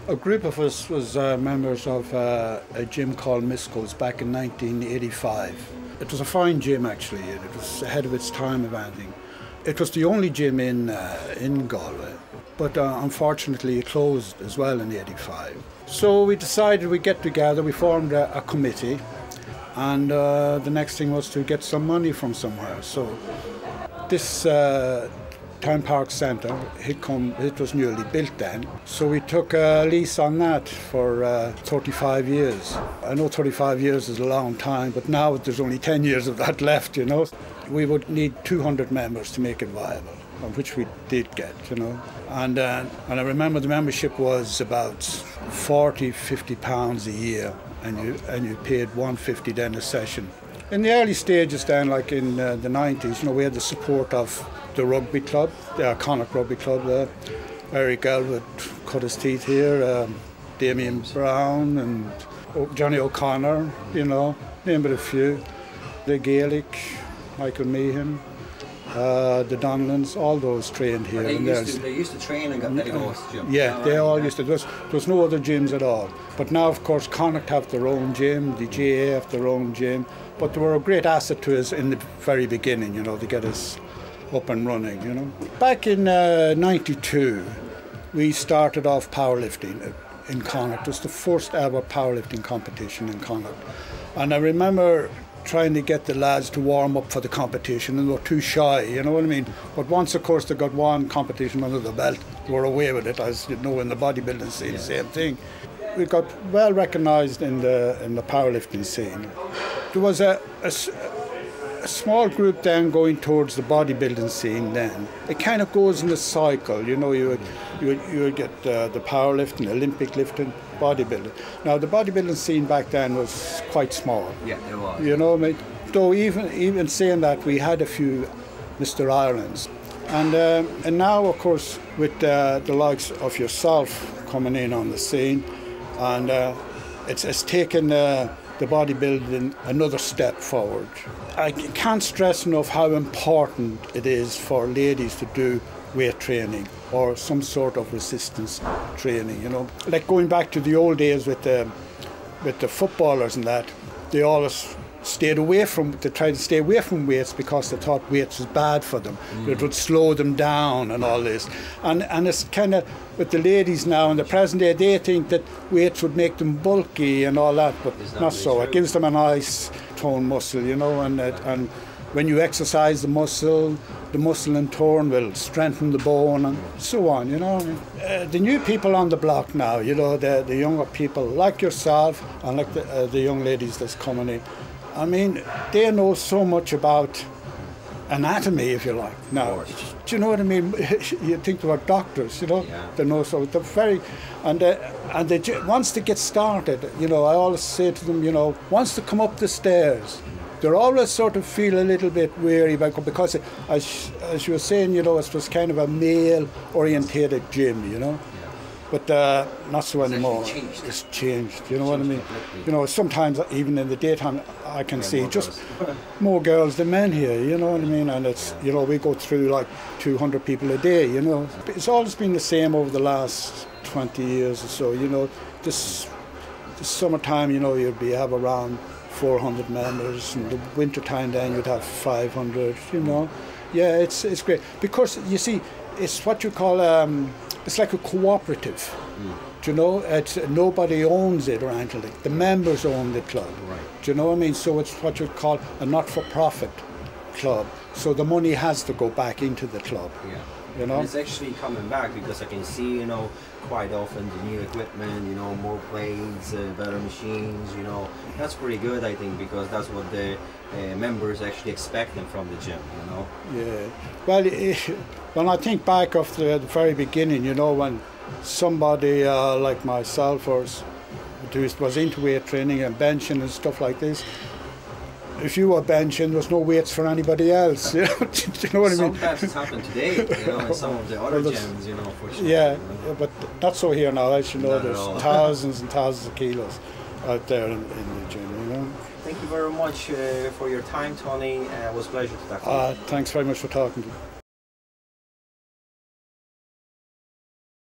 A group of us was members of a gym called Misco's back in 1985. It was a fine gym actually, and it was ahead of its time of anything. It was the only gym in Galway, but unfortunately it closed as well in '85. So we decided we'd get together, we formed a committee, and the next thing was to get some money from somewhere. So this Town Park Centre, it was newly built then, so we took a lease on that for 35 years. I know 35 years is a long time, but now there's only 10 years of that left, you know. We would need 200 members to make it viable, which we did get, you know. And I remember the membership was about £40–50 a year, and you paid £150 then a session. In the early stages then, like in the 90s, you know, we had the support of the rugby club, the Connacht Rugby Club there. Eric Elwood cut his teeth here, Damien Brown and Johnny O'Connor, you know, name but a few. The Gaelic, Michael Meehan, the Donlans, all those trained here. They used to train and got let go to gym. Yeah, they all used to. There was no other gyms at all. But now, of course, Connacht have their own gym, the GA have their own gym. But they were a great asset to us in the very beginning, you know, to get us up and running, you know. Back in '92, we started off powerlifting in Connacht. It was the first ever powerlifting competition in Connacht. And I remember trying to get the lads to warm up for the competition, and they were too shy, you know what I mean? But once, of course, they got one competition under the belt, they were away with it, as you know, in the bodybuilding scene, the same thing. We got well recognised in the powerlifting scene. There was a small group then going towards the bodybuilding scene then. It kind of goes in a cycle, you know, you would get the powerlifting, Olympic lifting, bodybuilding. Now the bodybuilding scene back then was quite small. Yeah, it was. You know, I mean, though even saying that, we had a few Mr. Irelands. And now, of course, with the likes of yourself coming in on the scene, and it's taken the bodybuilding another step forward. I can't stress enough how important it is for ladies to do weight training or some sort of resistance training, you know. Like going back to the old days with the footballers and that, they always they tried to stay away from weights because they thought weights was bad for them. It would slow them down and all this. And it's kind of, with the ladies now in the present day, they think that weights would make them bulky and all that, but not so. True. It gives them a nice toned muscle, you know, and when you exercise the muscle in turn will strengthen the bone and so on, you know. The new people on the block now, you know, the younger people like yourself and like the young ladies that's coming in, I mean, they know so much about anatomy, if you like, now. Do you know what I mean? You think they were doctors, you know? Yeah. They know, so they're very... And once they get started, you know, I always say to them, you know, once they come up the stairs, they're always sort of feel a little bit weary because, as you were saying, you know, it was kind of a male-orientated gym, you know? But not so anymore. It's changed, you know what I mean? You know, sometimes even in the daytime I can see just more girls than men here, you know what I mean? And it's, you know, we go through like 200 people a day, you know. It's always been the same over the last 20 years or so, you know. This summertime, you know, you'd have around 400 members, and the winter time then you'd have 500, you know. Yeah, it's great. Because, you see, it's what you call... it's like a cooperative, do you know? Nobody owns it or anything. The members own the club, right. Do you know what I mean? So it's what you call a not-for-profit club. So the money has to go back into the club. Yeah. You know? And it's actually coming back because I can see, you know, quite often the new equipment, you know, more plates, better machines, you know. That's pretty good, I think, because that's what the members actually expecting from the gym, you know. Yeah. Well, when I think back of the very beginning, you know, when somebody like myself was into weight training and benching and stuff like this, if you were benching, there was no weights for anybody else. You know, do you know what I mean? Sometimes it's happened today, you know, in some of the other gyms, you know, for sure. Yeah, you know? but not so here now. As you know, there's thousands and thousands of kilos out there in the gym, you know. Thank you very much for your time, Tony. It was a pleasure to talk to you. Thanks very much for talking to me.